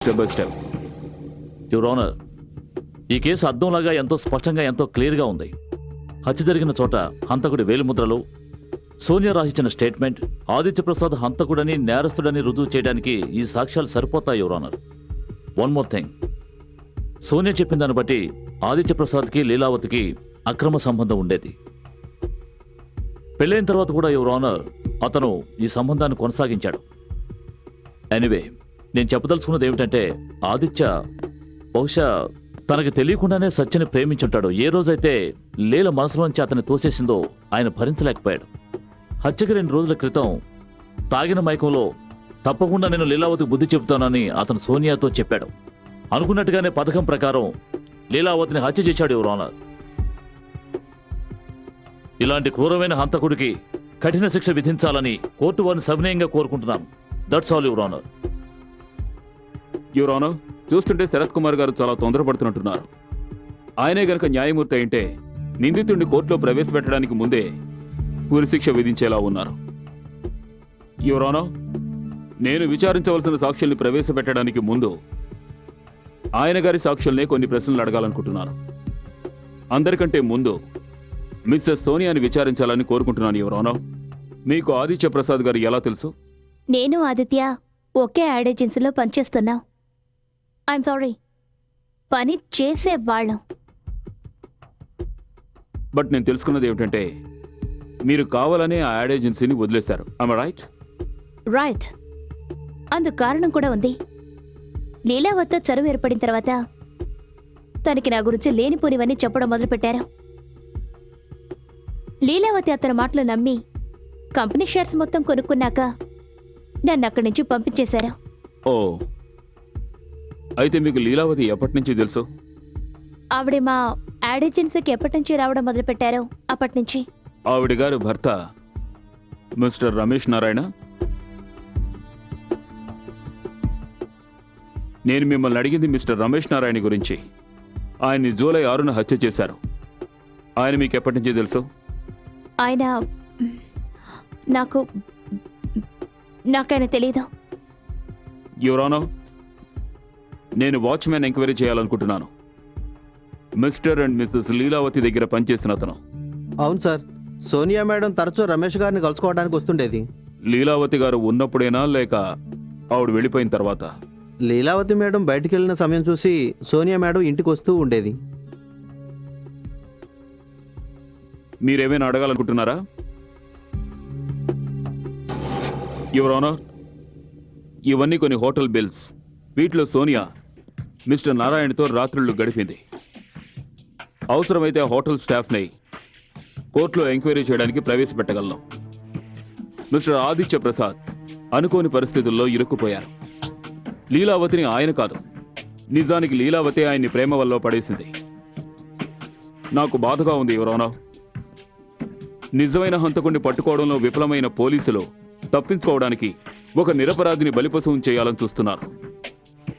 Step by step. Your honour, ఈ case అద్దంలాగా ఎంతో స్పష్టంగా ఎంతో క్లియర్గా ఉంది. హత్య జరిగిన చోట హంతకుడి వేలిముద్రలు, సోనియా రాసిచ్చిన స్టేట్మెంట్, ఆదిత్య ప్రసాద్ హంతకుడని నేరస్తుడని రుజువు చేయడానికి ఈ సాక్ష్యాలు సరిపోతాయి your honour. One more thing, Sonia చెప్పిన దాన్ని బట్టి ఆదిత్య ప్రసాద్కి లీలావతికి అక్రమ సంబంధం ఉండేది. పెళ్ళైన తర్వాత కూడా యువర్ ఆనర్ అతను ఈ సంబంధాన్ని కొనసాగించాడు. ఎనీవే, నేను చెప్పదలుచుకున్నది ఏమిటంటే ఆదిత్య బహుశా తనకి తెలియకుండానే సత్యని ప్రేమించుంటాడు. ఏ రోజైతే లీల మనసులోంచి అతన్ని తోసేసిందో ఆయన భరించలేకపోయాడు. హత్యకి 2 రోజుల క్రితం తాగిన మైకంలో తప్పకుండా నేను లీలావతికి బుద్ధి చెబుతానని అతను సోనియాతో చెప్పాడు. అనుకున్నట్టుగానే పథకం ప్రకారం లీలావతిని హత్య చేశాడు యువర్ ఆనర్. ఇలాంటి క్రూరమైన హంతకుడికి కఠిన శిక్ష విధించాలని కోర్టు వారిని సవినయంగా కోరుకుంటున్నాను. That's all your honour. Your honour, చూస్తుంటే శరత్ కుమార్ గారు చాలా తొందరపడుతున్నట్టున్నారు. ఆయనే గనక న్యాయమూర్తి అయితే నిందితుడిని కోర్టులో ప్రవేశపెట్టడానికి ముందే ఉరిశిక్ష విధించేలా ఉన్నారు. యువర్ ఆనర్, నేను విచారించవలసిన సాక్షుల్ని ప్రవేశపెట్టడానికి ముందు ఆయన గారి సాక్షుల్నే కొన్ని ప్రశ్నలు అడగాలనుకుంటున్నాను. అందరికంటే ముందు మిస్సెస్ సోనియాని విచారించాలని కోరుకుంటున్నాను. యువర్ ఆనర్, మీకు ఆదిత్య ప్రసాద్ గారు ఎలా తెలుసు? నేను ఆదిత్య ఒకే యాడ్ ఏజెన్సీలో పనిచేస్తున్నాం. ఐఎమ్ సారీ, పని చేసేవాళ్ళం. బట్ నేను తెలుసుకున్నది ఏమిటంటే మీరు కావాలనే ఆ యాడ్ ఏజెన్సీని వదిలేశారు. I'm right? రైట్. అందుకు కారణం కూడా ఉంది. లీలావతితో చనువు ఏర్పడిన తర్వాత తనకి నా గురించి లేనిపోనివన్నీ చెప్పడం మొదలుపెట్టారు. లీలావతి అతని మాటలు నమ్మి కంపెనీ షేర్స్ మొత్తం కొనుక్కున్నాక నన్ను అక్కడి నుంచి పంపించేశారు. ఓ, అయితే మీకు లీలావతి ఎప్పటి నుంచి తెలుసు? ఆవిడ మా యాడ్ ఏజెన్సీకి ఎప్పటి నుంచి రావడం మొదలుపెట్టారో అప్పటి నుంచి. ఆవిడ గారి భర్త మిస్టర్ రమేష్ నారాయణ. నేను మిమ్మల్ని అడిగింది మిస్టర్ రమేష్ నారాయణ గురించి. ఆయన్ని జూలై 6న హత్య చేశారు. ఆయన మీకు ఎప్పటి నుంచి తెలుసు? ఆయన నాకైనా తెలీదు. యువర్ ఆనర్, నేను వాచ్మెన్ ఎంక్వైరీ చేయాలనుకుంటున్నాను. మిస్టర్ అండ్ మిస్సెస్ లీలావతి దగ్గర పనిచేసిన అతను. అవును సార్, సోనియా మేడం తరచూ రమేష్ గారిని కలుసుకోవడానికి వస్తుండేది. లీలావతి గారు ఉన్నప్పుడేనా లేక ఆవిడ వెళ్ళిపోయిన తర్వాత? లీలావతి మేడం బయటికి వెళ్ళిన సమయం చూసి సోనియా మేడం ఇంటికి వస్తూ ఉండేది. మీరేమైనా అడగాలనుకుంటున్నారా? యువర్ ఆనర్, ఇవన్నీ కొన్ని హోటల్ బిల్స్. వీటిలో సోనియా మిస్టర్ నారాయణతో రాత్రుళ్ళు గడిపింది. అవసరమైతే హోటల్ స్టాఫ్ని కోర్టులో ఎంక్వైరీ చేయడానికి ప్రవేశపెట్టగలను. మిస్టర్ ఆదిత్య ప్రసాద్ అనుకోని పరిస్థితుల్లో ఇరుక్కుపోయారు. లీలావతిని ఆయన కాదు, నిజానికి లీలావతి ఆయన్ని ప్రేమ వల్ల పడేసింది. నాకు బాధగా ఉంది యువర్ ఆనర్. నిజమైన హంతకుడిని పట్టుకోవడంలో విఫలమైన పోలీసులు తప్పించుకోవడానికి ఒక నిరపరాధిని బలిపశువుని చేయాలని చూస్తున్నారు.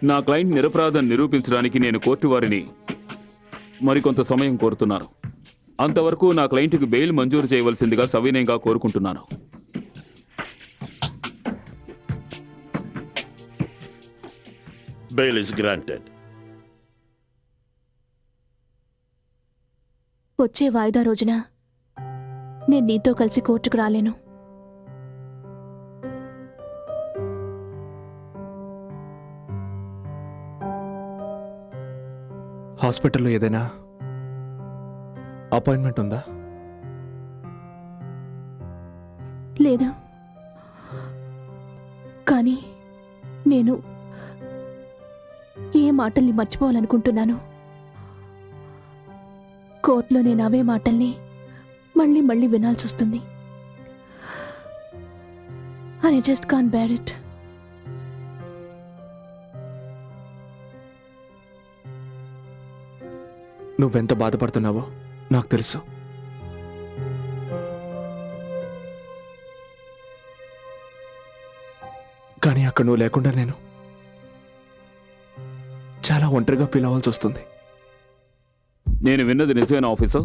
నా క్లయింట్ నిరపరాధాన్ని నిరూపించడానికి నేను కోర్టు వారిని మరికొంత సమయం కోరుతున్నాను. అంతవరకు నా క్లయింట్కి బెయిల్ మంజూరు చేయవలసిందిగా సవినయంగా కోరుకుంటున్నాను. Bail is granted. వచ్చే వాయిదా రోజున నేను నీతో కలిసి కోర్టుకు రాలేను. హాస్పిటల్లో ఏదైనా అపాయింట్మెంట్ ఉందా? లేదు, కానీ నేను ఏ మాటల్ని మర్చిపోవాలనుకుంటున్నాను. కోర్టులో నేను అవే మాటల్ని మళ్ళీ మళ్ళీ వినాల్సి వస్తుంది. I just can't bear it. నువ్వెంత బాధపడుతున్నావో నాకు తెలుసు. కానీ అక్కడ నువ్వు లేకుండా నేను చాలా ఒంటరిగా ఫీల్ అవ్వాల్సి వస్తుంది. నేను విన్నది నిజమైన ఆఫీసర్?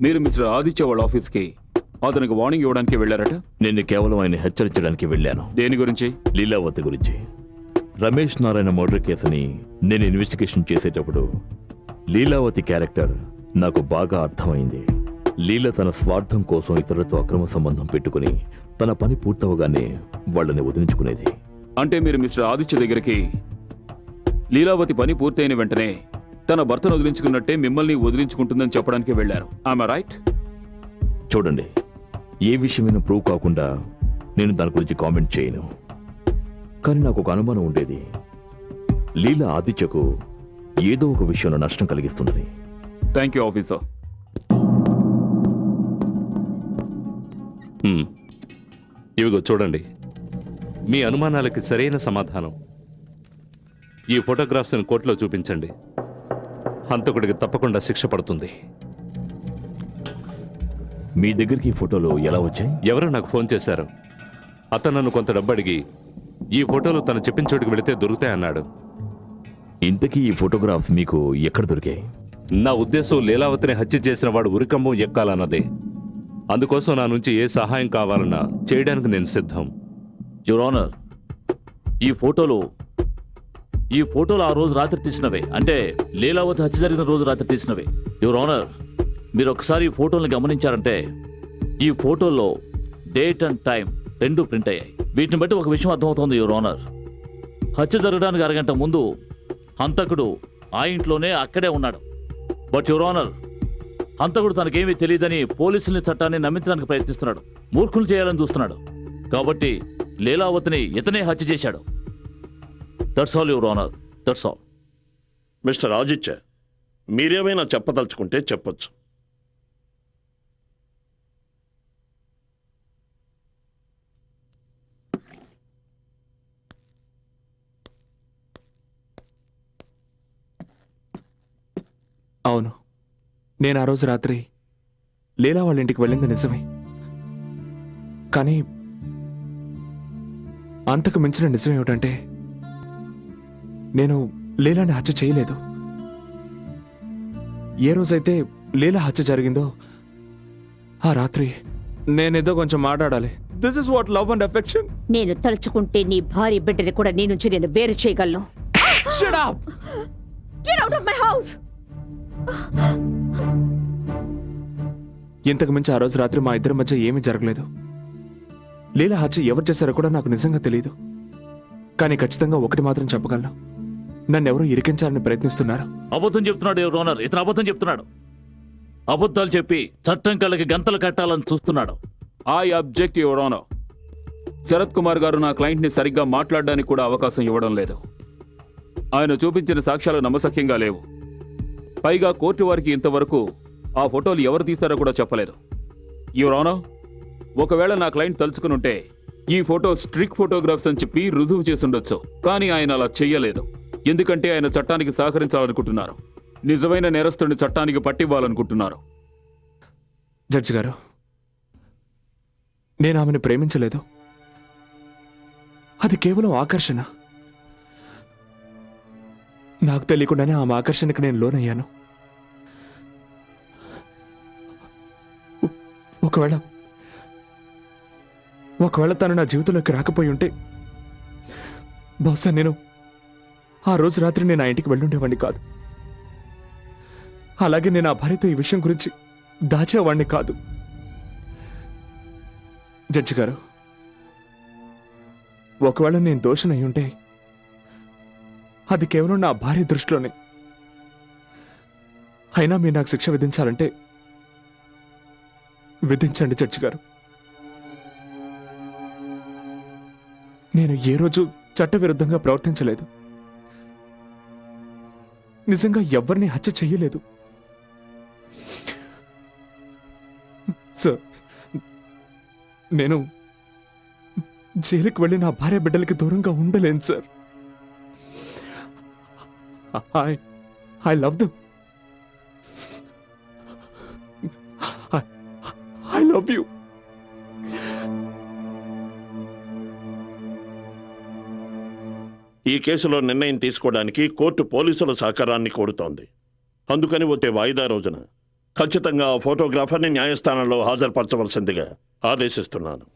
మీరు మిస్టర్ ఆదిత్య వాళ్ళ ఆఫీస్కి అతనికి వార్నింగ్ ఇవ్వడానికి వెళ్ళారట? నేను కేవలం ఆయన హెచ్చరించడానికి వెళ్ళాను. దేని గురించి? లీలావతి గురించి. రమేష్ నారాయణ మర్డర్ కేసుని నేను ఇన్వెస్టిగేషన్ చేసేటప్పుడు లీలావతి క్యారెక్టర్ నాకు బాగా అర్థమైంది. లీల తన స్వార్థం కోసం ఇతరులతో అక్రమ సంబంధం పెట్టుకుని తన పని పూర్తవగానే వాళ్ళని వదిలించుకునేది. అంటే మీరు మిస్టర్ ఆదిత్య దగ్గరికి లీలావతి పని పూర్తయిన వెంటనే తన భర్తను వదిలించుకున్నట్టే మిమ్మల్ని వదిలించుకుంటుందని చెప్పడానికి వెళ్ళారు. ఆమె రైట్? చూడండి, ఏ విషయమైనా ప్రూవ్ కాకుండా నేను దాని గురించి కామెంట్ చేయను. కానీ నాకు ఒక అనుమానం ఉండేది, లీల ఆదిత్యకు ఏదో ఒక విషయంలో నష్టం కలిగిస్తుందని. Thank you officer. ఇవిగో చూడండి, మీ అనుమానాలకి సరైన సమాధానం. ఈ ఫోటోగ్రాఫ్స్ని కోర్టులో చూపించండి. హంతకుడికి తప్పకుండా శిక్ష పడుతుంది. మీ దగ్గరికి ఈ ఫోటోలు ఎలా వచ్చాయి? ఎవరో నాకు ఫోన్ చేశారు. అతను నన్ను కొంత డబ్బు అడిగి ఈ ఫోటోలు తను చెప్పిన చోటుకి వెళితే దొరుకుతాయన్నాడు. ఇంతకీ ఈ ఫోటోగ్రాఫ్స్ మీకు ఎక్కడ దొరికాయి? నా ఉద్దేశం లీలావతిని హత్య చేసిన వాడు ఉరికంబం ఎక్కాలన్నదే. అందుకోసం నా నుంచి ఏ సహాయం కావాలన్నా చేయడానికి నేను సిద్ధం. యువర్ ఆనర్, ఈ ఫోటోలు ఆ రోజు రాత్రి తీసినవే, అంటే లీలావతి హత్య జరిగిన రోజు రాత్రి తీసినవే. యువర్ ఆనర్, మీరు ఒకసారి ఈ ఫోటోల్ని గమనించారంటే ఈ ఫోటోల్లో డేట్ అండ్ టైం రెండు ప్రింట్ అయ్యాయి. వీటిని బట్టి ఒక విషయం అర్థమవుతోంది యువర్ ఆనర్. హత్య జరగడానికి అరగంట ముందు హంతకుడు ఆ ఇంట్లోనే అక్కడే ఉన్నాడు. బట్ యువర్ ఆనర్, హంతకుడు తనకేమీ తెలియదని పోలీసుల్ని చట్టాన్ని నమ్మించడానికి ప్రయత్నిస్తున్నాడు, మూర్ఖులు చేయాలని చూస్తున్నాడు. కాబట్టి లీలావతిని ఇతనే హత్య చేశాడు. That's all your honour, that's all. Mister Aditya, మీరేమైనా చెప్పదలుచుకుంటే చెప్పొచ్చు. అవును, నేను ఆ రోజు రాత్రి లీలా వాళ్ళ ఇంటికి వెళ్ళింది నిజమే. కానీ అంతకు మించిన నిజం ఏమిటంటే నేను లీలాని హత్య చేయలేదు. ఏ రోజైతే లీలా హత్య జరిగిందో ఆ రాత్రి నేనేదో కొంచెం మాట్లాడాలి. This is what love and affection. నేను తలుచుకుంటే నీ భార్య బిడ్డని కూడా నీ నుంచి నేను వేరు చేయగలను. Shut up! Get out of my house! ఇంతకు మించి ఆ రోజు రాత్రి మా ఇద్దరి మధ్య ఏమీ జరగలేదు. లీలా హత్య ఎవరు చేశారో కూడా నాకు నిజంగా తెలియదు. కానీ ఖచ్చితంగా ఒకటి మాత్రం చెప్పగలను, నన్నెవరూ ఇరికించాలని ప్రయత్నిస్తున్నారు. అబద్ధం చెప్తున్నాడు యువర్ ఆనర్, ఇతను అబద్ధం చెప్తున్నాడు. అబద్ధాలు చెప్పి చట్టం కళ్ళకి గంతలు కట్టాలని చూస్తున్నాడు. I object your honour. Sharath Kumar గారు నా క్లయింట్ని సరిగ్గా మాట్లాడడానికి కూడా అవకాశం ఇవ్వడం లేదు. ఆయన చూపించిన సాక్ష్యాలు నమ్మశక్యంగా లేవు. పైగా కోర్టు వారికి ఇంతవరకు ఆ ఫోటోలు ఎవరు తీశారో కూడా చెప్పలేదు. యువర్ ఆనర్, ఒకవేళ నా క్లయింట్ తలుచుకుని ఉంటే ఈ ఫోటో స్ట్రిక్ ఫోటోగ్రాఫ్స్ అని చెప్పి రుజువు చేసుండొచ్చు. కానీ ఆయన అలా చెయ్యలేదు. ఎందుకంటే ఆయన చట్టానికి సహకరించాలనుకుంటున్నారు. నిజమైన నేరస్తుడిని చట్టానికి పట్టివ్వాలనుకుంటున్నారు. జడ్జి గారు, నేను ఆమెను ప్రేమించలేదు. అది కేవలం ఆకర్షణ. నాకు తెలియకుండానే ఆమె ఆకర్షణకి నేను లోనయ్యాను. ఒకవేళ తను నా జీవితంలోకి రాకపోయి ఉంటే బహుశా నేను ఆ రోజు రాత్రి నేను ఆ ఇంటికి వెళ్ళుండేవాడిని కాదు. అలాగే నేను ఆ భార్యతో ఈ విషయం గురించి దాచేవాడిని కాదు. జడ్జి గారు, ఒకవేళ నేను దోషనై ఉంటే అది కేవలం నా భార్య దృష్టిలోనే. అయినా మీరు నాకు శిక్ష విధించాలంటే విధించండి జడ్జి గారు. నేను ఏ రోజు చట్టవిరుద్ధంగా ప్రవర్తించలేదు. నిజంగా ఎవరిని హత్య చెయ్యలేదు. సార్, నేను జైలుకి వెళ్ళి నా భార్య బిడ్డలకి దూరంగా ఉండలేను sir. I love them. I love you. ఈ కేసులో నిర్ణయం తీసుకోవడానికి కోర్టు పోలీసుల సహకారాన్ని కోరుతోంది. అందుకని వచ్చే వాయిదా రోజున ఖచ్చితంగా ఆ ఫోటోగ్రాఫర్ని న్యాయస్థానంలో హాజరుపరచవలసిందిగా ఆదేశిస్తున్నాను.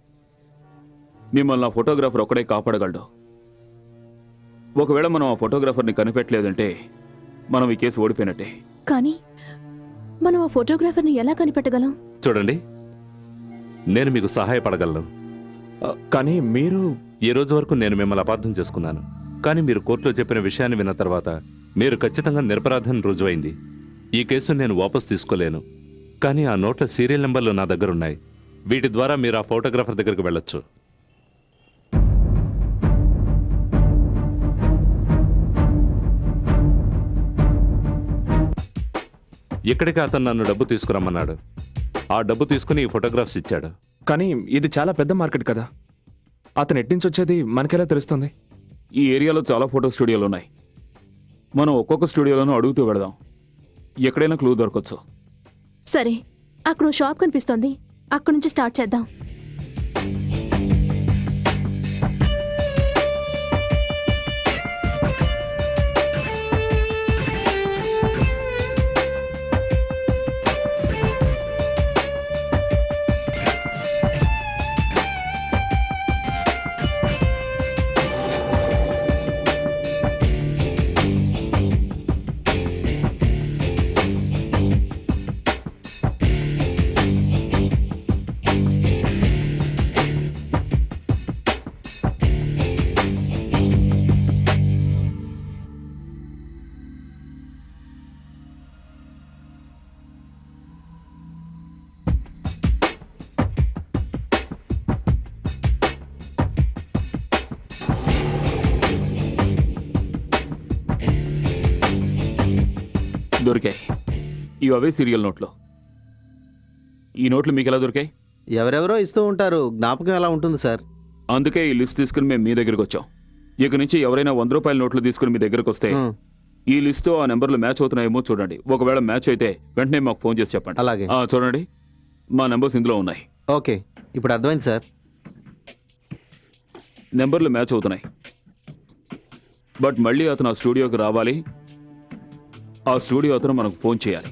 మిమ్మల్ని ఆ ఫోటోగ్రాఫర్ ఒక్కడే కాపాడగలడు. ఒకవేళ మనం ఆ ఫోటోగ్రాఫర్ని కనిపెట్టలేదంటే మనం ఈ కేసు ఓడిపోయినట్టే. కానీ మనం ఆ ఫోటోగ్రాఫర్ని ఎలా కనిపెట్టగలం? చూడండి, నేను మీకు సహాయపడగలను. కానీ మీరు ఈ రోజు వరకు నేను మిమ్మల్ని అపార్థం చేసుకున్నాను. కానీ మీరు కోర్టులో చెప్పిన విషయాన్ని విన్న తర్వాత మీరు ఖచ్చితంగా నిరపరాధం రుజువైంది. ఈ కేసును నేను వాపస్ తీసుకోలేను. కానీ ఆ నోట్ల సీరియల్ నెంబర్లు నా దగ్గర ఉన్నాయి. వీటి ద్వారా మీరు ఆ ఫోటోగ్రాఫర్ దగ్గరికి వెళ్ళొచ్చు. ఇక్కడికి అతను నన్ను డబ్బు తీసుకురమ్మన్నాడు. ఆ డబ్బు తీసుకుని ఈ ఫోటోగ్రాఫ్స్ ఇచ్చాడు. కానీ ఇది చాలా పెద్ద మార్కెట్ కదా, అతను ఎట్నుంచి వచ్చేది మనకెలా తెలుస్తుంది? ఈ ఏరియాలో చాలా ఫోటో స్టూడియోలు ఉన్నాయి. మనం ఒక్కొక్క స్టూడియోలోనూ అడుగుతూ వెళదాం, ఎక్కడైనా క్లూ దొరకచ్చు. సరే, అక్కడ ఓ షాప్ కనిపిస్తోంది, అక్కడ నుంచి స్టార్ట్ చేద్దాం. దొరికాయి. ఇవి అవే సీరియల్ నోట్లు. ఈ నోట్లు మీకు ఎలా దొరికాయి? ఎవరెవరో ఇస్తూ ఉంటారు, జ్ఞాపకం ఎలా ఉంటుంది సార్? అందుకే ఈ లిస్ట్ తీసుకుని మేము మీ దగ్గరికి వచ్చాం. ఇక నుంచి ఎవరైనా 100 రూపాయల నోట్లు తీసుకుని మీ దగ్గరకు వస్తే ఈ లిస్టు ఆ నెంబర్లు మ్యాచ్ అవుతున్నాయేమో చూడండి. ఒకవేళ మ్యాచ్ అయితే వెంటనే మాకు ఫోన్ చేసి చెప్పండి. అలాగే. చూడండి, మా నెంబర్స్ ఇందులో ఉన్నాయి. ఓకే, ఇప్పుడు అర్థమైంది సార్. నెంబర్లు మ్యాచ్ అవుతున్నాయి. బట్ మళ్ళీ అతను ఆ స్టూడియోకి రావాలి. ఆ స్టూడియో అతను మనకు ఫోన్ చేయాలి.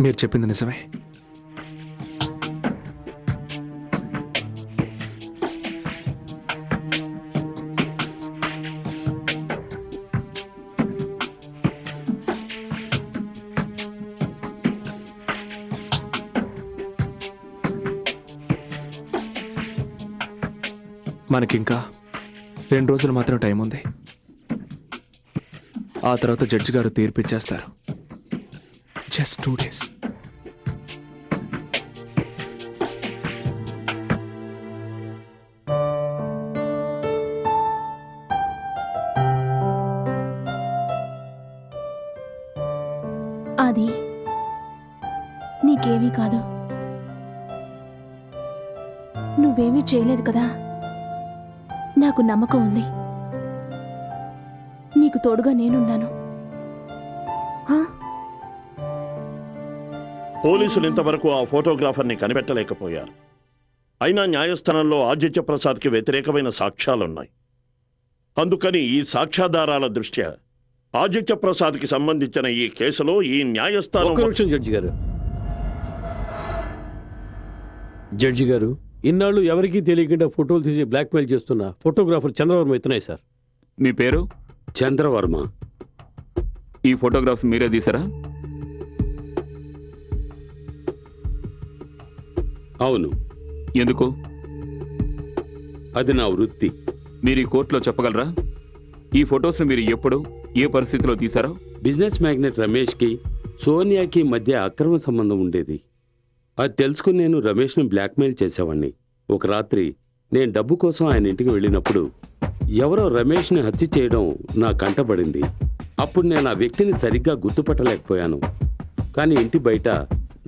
మీరు చెప్పింది నిజమే. మనకింకా 2 రోజులు మాత్రం టైం ఉంది. ఆ తర్వాత జడ్జి గారు తీర్పు ఇచ్చేస్తారు. Just 2 days. అది నీకేమీ కాదు, నువ్వేమీ చేయలేదు కదా. నాకు నమ్మకం ఉంది, నీకు తోడుగా నేనున్నాను. పోలీసులు ఇంతవరకు ఆ ఫోటోగ్రాఫర్ని కనిపెట్టలేకపోయారు. అయినా న్యాయస్థానంలో ఆదిత్య ప్రసాద్కి వ్యతిరేకమైన సాక్ష్యాలున్నాయి. అందుకని ఈ సాక్ష్యాధారాల దృష్ట్యా ఆదిత్య ప్రసాద్కి సంబంధించిన ఈ కేసులో ఈ న్యాయస్థానం... జడ్జి గారు, ఇన్నాళ్ళు ఎవరికీ తెలియకుండా ఫోటోలు తీసి బ్లాక్మెయిల్ చేస్తున్న ఫోటోగ్రాఫర్ చంద్రవర్మ ఇతనే సార్. మీ పేరు? చంద్రవర్మ. ఈ ఫోటోగ్రాఫ్స్ మీరే తీసారా? అవును. ఎందుకు? అది నా వృత్తి. మీరు ఈ కోర్టులో చెప్పగలరా ఈ ఫొటోస్ మీరు ఎప్పుడు ఏ పరిస్థితిలో తీశారో? బిజినెస్ మ్యాగ్నెట్ రమేష్కి సోనియాకి మధ్య అక్రమ సంబంధం ఉండేది. అది తెలుసుకుని నేను రమేష్ని బ్లాక్మెయిల్ చేసేవాడిని. ఒక రాత్రి నేను డబ్బు కోసం ఆయన ఇంటికి వెళ్ళినప్పుడు ఎవరో రమేష్ని హత్య చేయడం నా కంటపడింది. అప్పుడు నేను ఆ వ్యక్తిని సరిగ్గా గుర్తుపట్టలేకపోయాను. కానీ ఇంటి బయట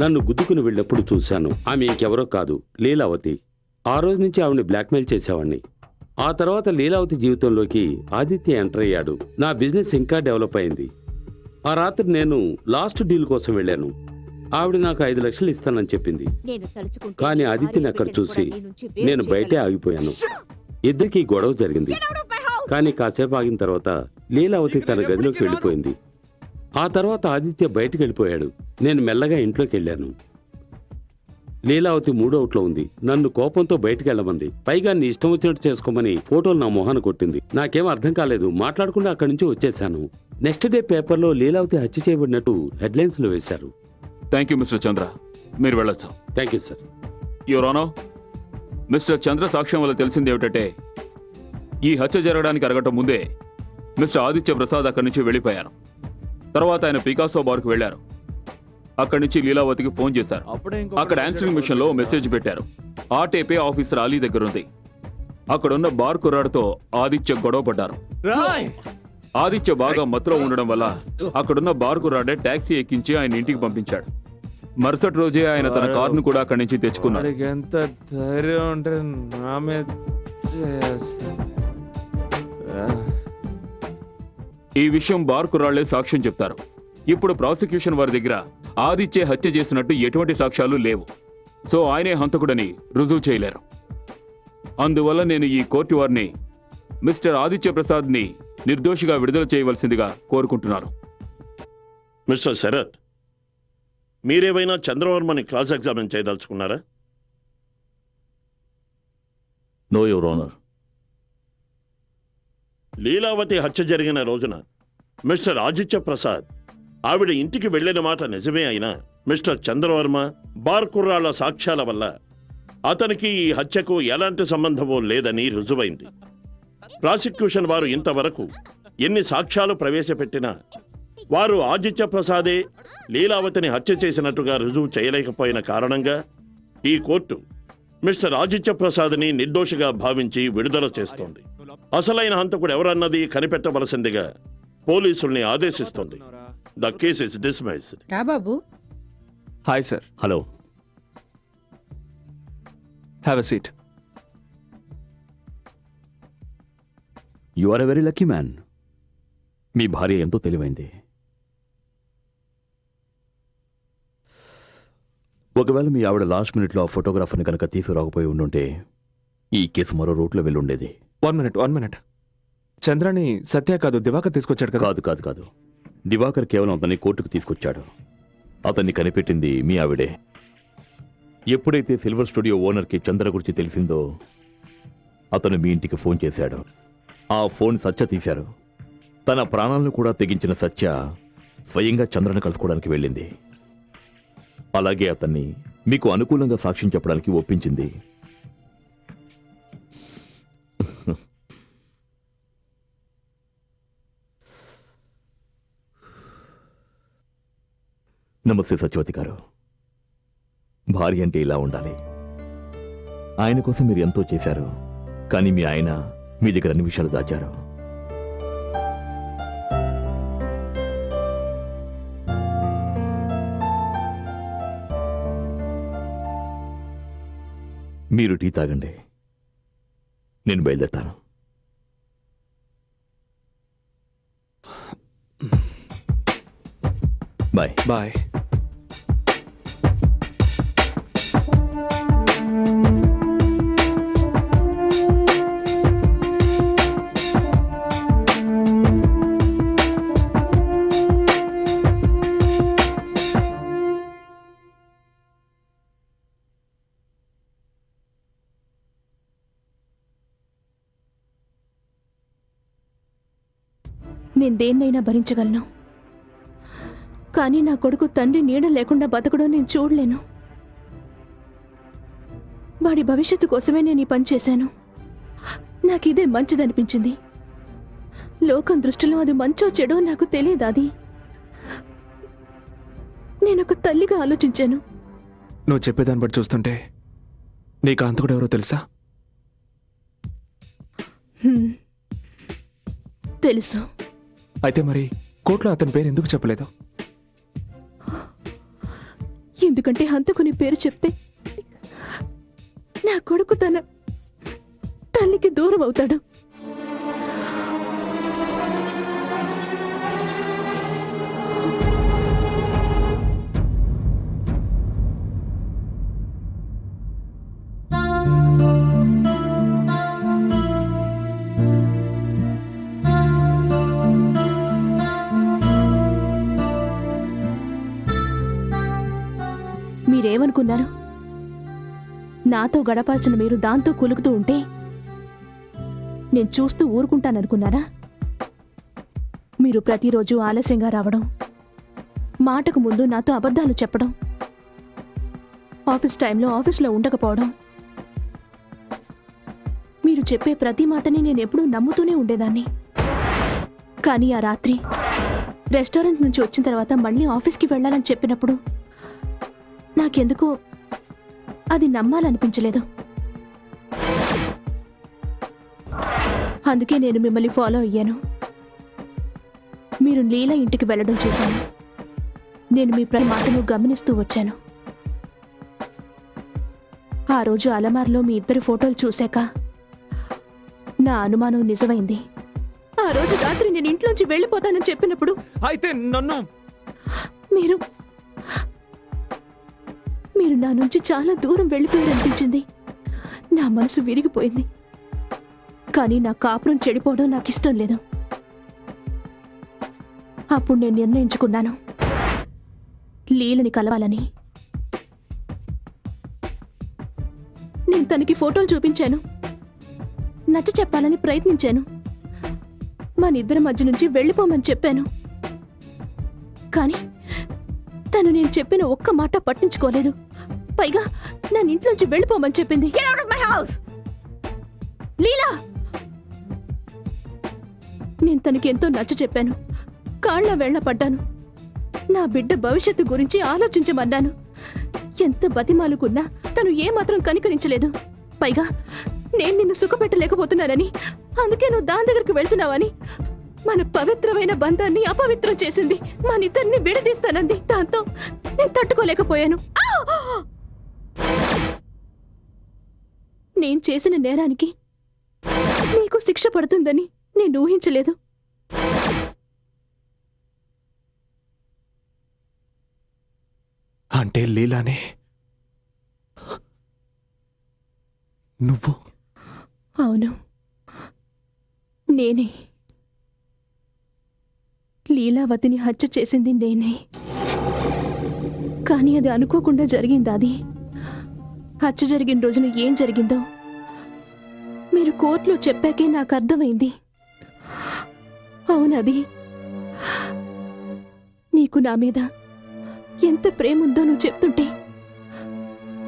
నన్ను గుద్దుకుని వెళ్ళినప్పుడు చూశాను. ఆమె ఇంకెవరో కాదు, లీలావతి. ఆ రోజు నుంచి ఆవిడని బ్లాక్మెయిల్ చేసేవాడిని. ఆ తర్వాత లీలావతి జీవితంలోకి ఆదిత్య ఎంటర్ అయ్యాడు. నా బిజినెస్ ఇంకా డెవలప్ అయింది. ఆ రాత్రి నేను లాస్ట్ డీల్ కోసం వెళ్ళాను. ఆవిడ నాకు 5 లక్షలు ఇస్తానని చెప్పింది. కానీ ఆదిత్యని అక్కడ చూసి నేను బయటే ఆగిపోయాను. ఇద్దరికీ గొడవ జరిగింది. కానీ కాసేపు ఆగిన తర్వాత లీలావతి తన గదిలోకి వెళ్ళిపోయింది. ఆ తర్వాత ఆదిత్య బయటికి వెళ్ళిపోయాడు. నేను మెల్లగా ఇంట్లోకి వెళ్ళాను. లీలావతి మూడవుట్లో ఉంది. నన్ను కోపంతో బయటికి వెళ్ళమంది. పైగా నీ ఇష్టం వచ్చినట్టు చేసుకోమని ఫోటోలు నా మొహాన్ని కొట్టింది. నాకేం అర్థం కాలేదు. మాట్లాడకుండా అక్కడి నుంచి వచ్చేశాను. నెక్స్ట్ డే పేపర్లో లీలావతి హత్య చేయబడినట్టు హెడ్లైన్స్ లో వేశారు. థ్యాంక్ యూ మిస్టర్ చంద్ర, మీరు వెళ్ళొచ్చు. Thank you sir. Your honour, mister Chandra సాక్ష్యం వల్ల తెలిసింది ఏమిటంటే ఈ హత్య జరగడానికి అరగటం ముందే మిస్టర్ ఆదిత్య ప్రసాద్ అక్కడి నుంచి వెళ్ళిపోయారు. తర్వాత ఆయన పికాసో బార్కు వెళ్లారు. అక్కడి నుంచి లీలావతికి ఫోన్ చేశారు. అక్కడ ఆన్సరింగ్ మిషన్ లో మెసేజ్ పెట్టారు. ఆ టేపే ఆఫీసర్ అలీ దగ్గర ఉంది. అక్కడున్న బార్ కుర్రాడితో ఆదిత్య గొడవ పడ్డారు. ఆదిత్య బాగా మత్తులో ఉండడం వల్ల అక్కడున్న బార్ కుర్రాడే టాక్సీ ఎక్కించి ఆయన ఇంటికి పంపించాడు. మరుసటి రోజే ఆయన తన కారును కూడా అక్కడి నుంచి తెచ్చుకున్నాడు. ఎంత ధైర్యం ఉంటే నా మీద ఈ విషయం బార్ కుర్రాళ్లే సాక్ష్యం చెప్తారు. ఇప్పుడు ప్రాసిక్యూషన్ వారి దగ్గర ఆదిత్య హత్య చేసినట్టు ఎటువంటి సాక్ష్యాలు లేవు. సో ఆయనే హంతకుడని రుజువు చేయలేరు. అందువల్ల నేను ఈ కోర్టు వారిని మిస్టర్ ఆదిత్య ప్రసాద్ ని నిర్దోషిగా విడుదల చేయవలసిందిగా కోరుకుంటున్నారు. మిస్టర్ శరత్, మీరేమైనా చంద్రవర్మని క్రాస్ ఎగ్జామిన్ చేయదలుచుకున్నారా? No your honour. లీలావతి హత్య జరిగిన రోజున మిస్టర్ ఆదిత్య ప్రసాద్ ఆవిడ ఇంటికి వెళ్లిన మాట నిజమే అయినా మిస్టర్ చంద్రవర్మ బార్ కుర్రాళ్ల సాక్ష్యాల వల్ల అతనికి ఈ హత్యకు ఎలాంటి సంబంధమూ లేదని రుజువైంది. ప్రాసిక్యూషన్ వారు ఇంతవరకు ఎన్ని సాక్ష్యాలు ప్రవేశపెట్టినా వారు ఆదిత్య ప్రసాదే లీలావతిని హత్య చేసినట్టుగా రుజువు చేయలేకపోయిన కారణంగా ఈ కోర్టు మిస్టర్ ఆదిత్య ప్రసాద్ని నిర్దోషిగా భావించి విడుదల చేస్తోంది. అసలైన హంతకుడు ఎవరన్నది కనిపెట్టవలసిందిగా పోలీసుల్ని ఆదేశిస్తోంది. The case is dismissed. రాబాబు. Hi sir. Hello. Have a seat. You are a very lucky man. మీ భార్య ఎంతో తెలివైంది. ఒకవేళ మీ ఆవిడ లాస్ట్ మినిట్లో ఆ ఫోటోగ్రాఫర్ని కనుక తీసుకురాకపోయి ఉండుంటే ఈ కేసు మరో రూట్లో వెళ్ళి ఉండేది. One minute. చంద్రాని సత్య కాదు దివాకర్ తీసుకొచ్చాడు కదా? కాదు. దివాకర్ కేవలం అతన్ని కోర్టుకు తీసుకొచ్చాడు. అతన్ని కనిపెట్టింది మీ ఆవిడే. ఎప్పుడైతే సిల్వర్ స్టూడియో ఓనర్కి చంద్ర గురించి తెలిసిందో అతను మీ ఇంటికి ఫోన్ చేశాడు. ఆ ఫోన్ సత్య తీశారు. తన ప్రాణాలను కూడా తెగించిన సత్య స్వయంగా చంద్రను కలుసుకోవడానికి వెళ్ళింది. అలాగే అతన్ని మీకు అనుకూలంగా సాక్ష్యం చెప్పడానికి ఒప్పించింది. నమస్తే సత్యవతి గారు. భార్య అంటే ఇలా ఉండాలి. ఆయన కోసం మీరు ఎంతో చేశారు, కానీ మీ ఆయన మీ దగ్గర అన్ని విషయాలు దాచారు. మీరు టీ తాగండి, నేను బయలుదేరతాను. బాయ్. బాయ్. నేను దేన్నైనా భరించగలను, కానీ నా కొడుకు తండ్రి నీడ లేకుండా బతకడం నేను చూడలేను. వాడి భవిష్యత్తు కోసమే నేను ఈ పని చేశాను. నాకు ఇదే మంచిదనిపించింది. లోకం దృష్టిలో అది మంచో చెడో నాకు తెలియదు. అది నేనొక తల్లిగా ఆలోచించాను. నువ్వు చెప్పేదాన్ని బట్టి చూస్తుంటే నీకు అంతకుడు ఎవరో తెలుసా? తెలుసు. అయితే మరి కోర్టులో అతని పేరు ఎందుకు చెప్పలేదు? ఎందుకంటే హంతకుని పేరు చెప్తే నా కొడుకు తన తల్లికి దూరం అవుతాడు. మీరేమనుకున్నారు? నాతో గడపాల్సిన మీరు దాంతో కులుకుతూ ఉంటే నేను చూస్తూ ఊరుకుంటాననుకున్నారా? మీరు ప్రతిరోజు ఆలస్యంగా రావడం, మాటకు ముందు నాతో అబద్ధాలు చెప్పడం, ఆఫీస్ టైంలో ఆఫీస్లో ఉండకపోవడం, మీరు చెప్పే ప్రతి మాటని నేను ఎప్పుడూ నమ్ముతూనే ఉండేదాన్ని. కానీ ఆ రాత్రి రెస్టారెంట్ నుంచి వచ్చిన తర్వాత మళ్ళీ ఆఫీస్కి వెళ్ళాలని చెప్పినప్పుడు నాకెందుకో అది నమ్మాలనిపించలేదు. అందుకే నేను మిమ్మల్ని ఫాలో అయ్యాను. మీరు లీలా ఇంటికి వెళ్ళడం చూశాను. నేను మీ ప్రతి మాటను గమనిస్తూ వచ్చాను. ఆ రోజు అలమార్లో మీ ఇద్దరి ఫోటోలు చూశాక నా అనుమానం నిజమైంది. ఆ రోజు రాత్రి నేను ఇంట్లోంచి వెళ్ళిపోతానని చెప్పినప్పుడు అయితే నన్ను మీరు నా నుంచి చాలా దూరం వెళ్ళిపోయారనిపించింది. నా మనసు విరిగిపోయింది. కానీ నా కాపురం చెడిపోవడం నాకు ఇష్టం లేదు. అప్పుడు నేను నిర్ణయించుకున్నాను, లీలని కలవాలని. నేను తనకి ఫోటోలు చూపించాను, నచ్చ చెప్పాలని ప్రయత్నించాను, మనిద్దరి మధ్య నుంచి వెళ్ళిపోమని చెప్పాను. కానీ తను నేను చెప్పిన ఒక్క మాట పట్టించుకోలేదు. పైగా నన్ను ఇంట్లోంచి వెళ్ళిపోమని చెప్పింది. లీలా! నేను తనకి ఎంతో నచ్చ చెప్పాను, కాళ్ళ వేళ్ల పడ్డాను, నా బిడ్డ భవిష్యత్తు గురించి ఆలోచించమన్నాను. ఎంత బతిమాలుకున్నా తను ఏమాత్రం కనికరించలేదు. పైగా నేను నిన్ను సుఖపెట్టలేకపోతున్నానని, అందుకే నువ్వు దాని దగ్గరికి వెళ్తున్నావని, మన పవిత్రమైన బంధాన్ని అపవిత్రం చేసింది, మనిద్దరిని విడదీస్తానంది. దాంతో నేను తట్టుకోలేకపోయాను. నేను చేసిన నేరానికి నీకు శిక్ష పడుతుందని నేను ఊహించలేదు. అంటే లీలానే నువ్వు? అవును, నేనే. లీలావతిని హత్య చేసింది నేనే. కానీ అది అనుకోకుండా జరిగింది. అది హత్య జరిగిన రోజున ఏం జరిగిందో మీరు కోర్టులో చెప్పాకే నాకు అర్థమైంది. అవునది నీకు నా మీద ఎంత ప్రేమ ఉందో నువ్వు చెప్తుంటే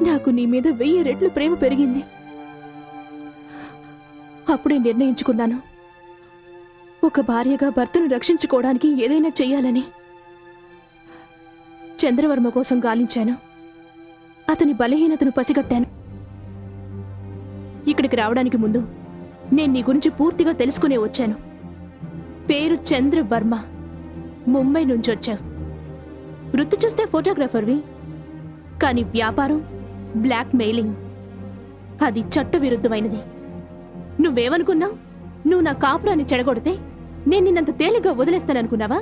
నాకు నీ మీద 1000 రెట్లు ప్రేమ పెరిగింది. అప్పుడే నిర్ణయించుకున్నాను, ఒక భార్యగా భర్తను రక్షించుకోవడానికి ఏదైనా చెయ్యాలని. చంద్రవర్మ కోసం గాలించాను, అతని బలహీనతను పసిగట్టాను. ఇక్కడికి రావడానికి ముందు నేను నీ గురించి పూర్తిగా తెలుసుకునే వచ్చాను. పేరు చంద్రవర్మ, ముంబై నుంచి వచ్చావు. వృత్తి చూస్తే ఫోటోగ్రాఫర్వి, కానీ వ్యాపారం బ్లాక్ మెయిలింగ్, అది చట్టవిరుద్ధమైనది. నువ్వేమనుకున్నావు? నువ్వు నా కాపురాన్ని చెడగొడితే నేను నిన్నంత తేలిగ్గా వదిలేస్తాననుకున్నావా?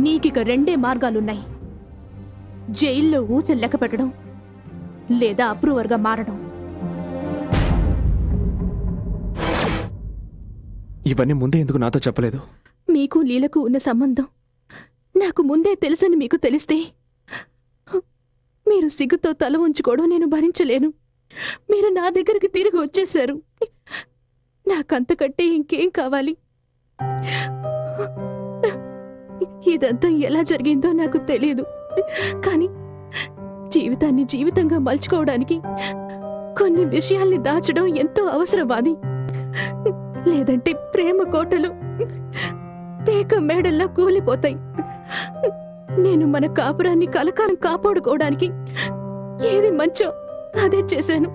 నీకిక 2 మార్గాలున్నాయి, జైల్లో ఊచలు లెక్క పెట్టడం లేదా అప్రూవర్గా మారడం. ఇవన్నీ ముందే ఎందుకు నాతో చెప్పలేదు? మీకు లీలకు ఉన్న సంబంధం నాకు ముందే తెలుసని మీకు తెలిస్తే మీరు సిగ్గుతో తల ఉంచుకోవడం నేను భరించలేను. మీరు నా దగ్గరికి తిరిగి వచ్చేశారు, నాకంతకంటే ఇంకేం కావాలి? ఇదంతా ఎలా జరిగిందో నాకు తెలియదు, కానీ జీవితాన్ని జీవితంగా మలుచుకోవడానికి కొన్ని విషయాల్ని దాచడం ఎంతో అవసరమాది. లేదంటే ప్రేమ కోటలు పేక మేడల్లా కూలిపోతాయి. నేను మన కాపురాన్ని కలకాలం కాపాడుకోవడానికి ఏది మంచో అదే చేశాను.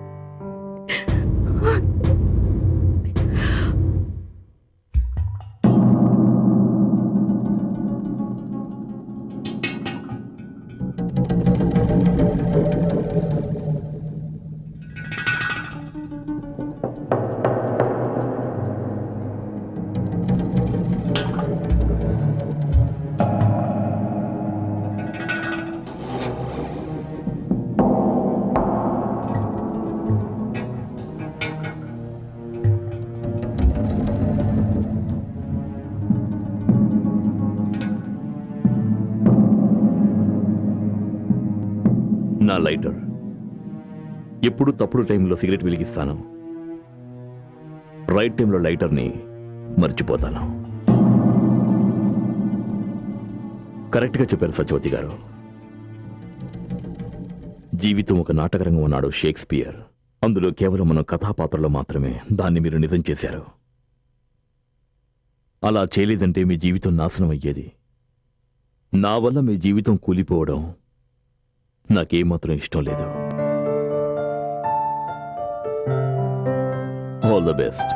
నా లైటర్ ఎప్పుడు తప్పుడు టైంలో సిగరెట్ వెలిగిస్తాను, రైట్ టైంలో లైటర్ని మర్చిపోతాను. కరెక్ట్గా చెప్పారు సత్యవతి గారు. జీవితం ఒక నాటకరంగం అన్నాడు షేక్స్పియర్. అందులో కేవలం మనం కథాపాత్రలో మాత్రమే. దాన్ని మీరు నిజం చేశారు. అలా చేయలేదంటే మీ జీవితం నాశనం అయ్యేది. నా వల్ల మీ జీవితం కూలిపోవడం నాకేమాత్రం ఇష్టం లేదు. All the best.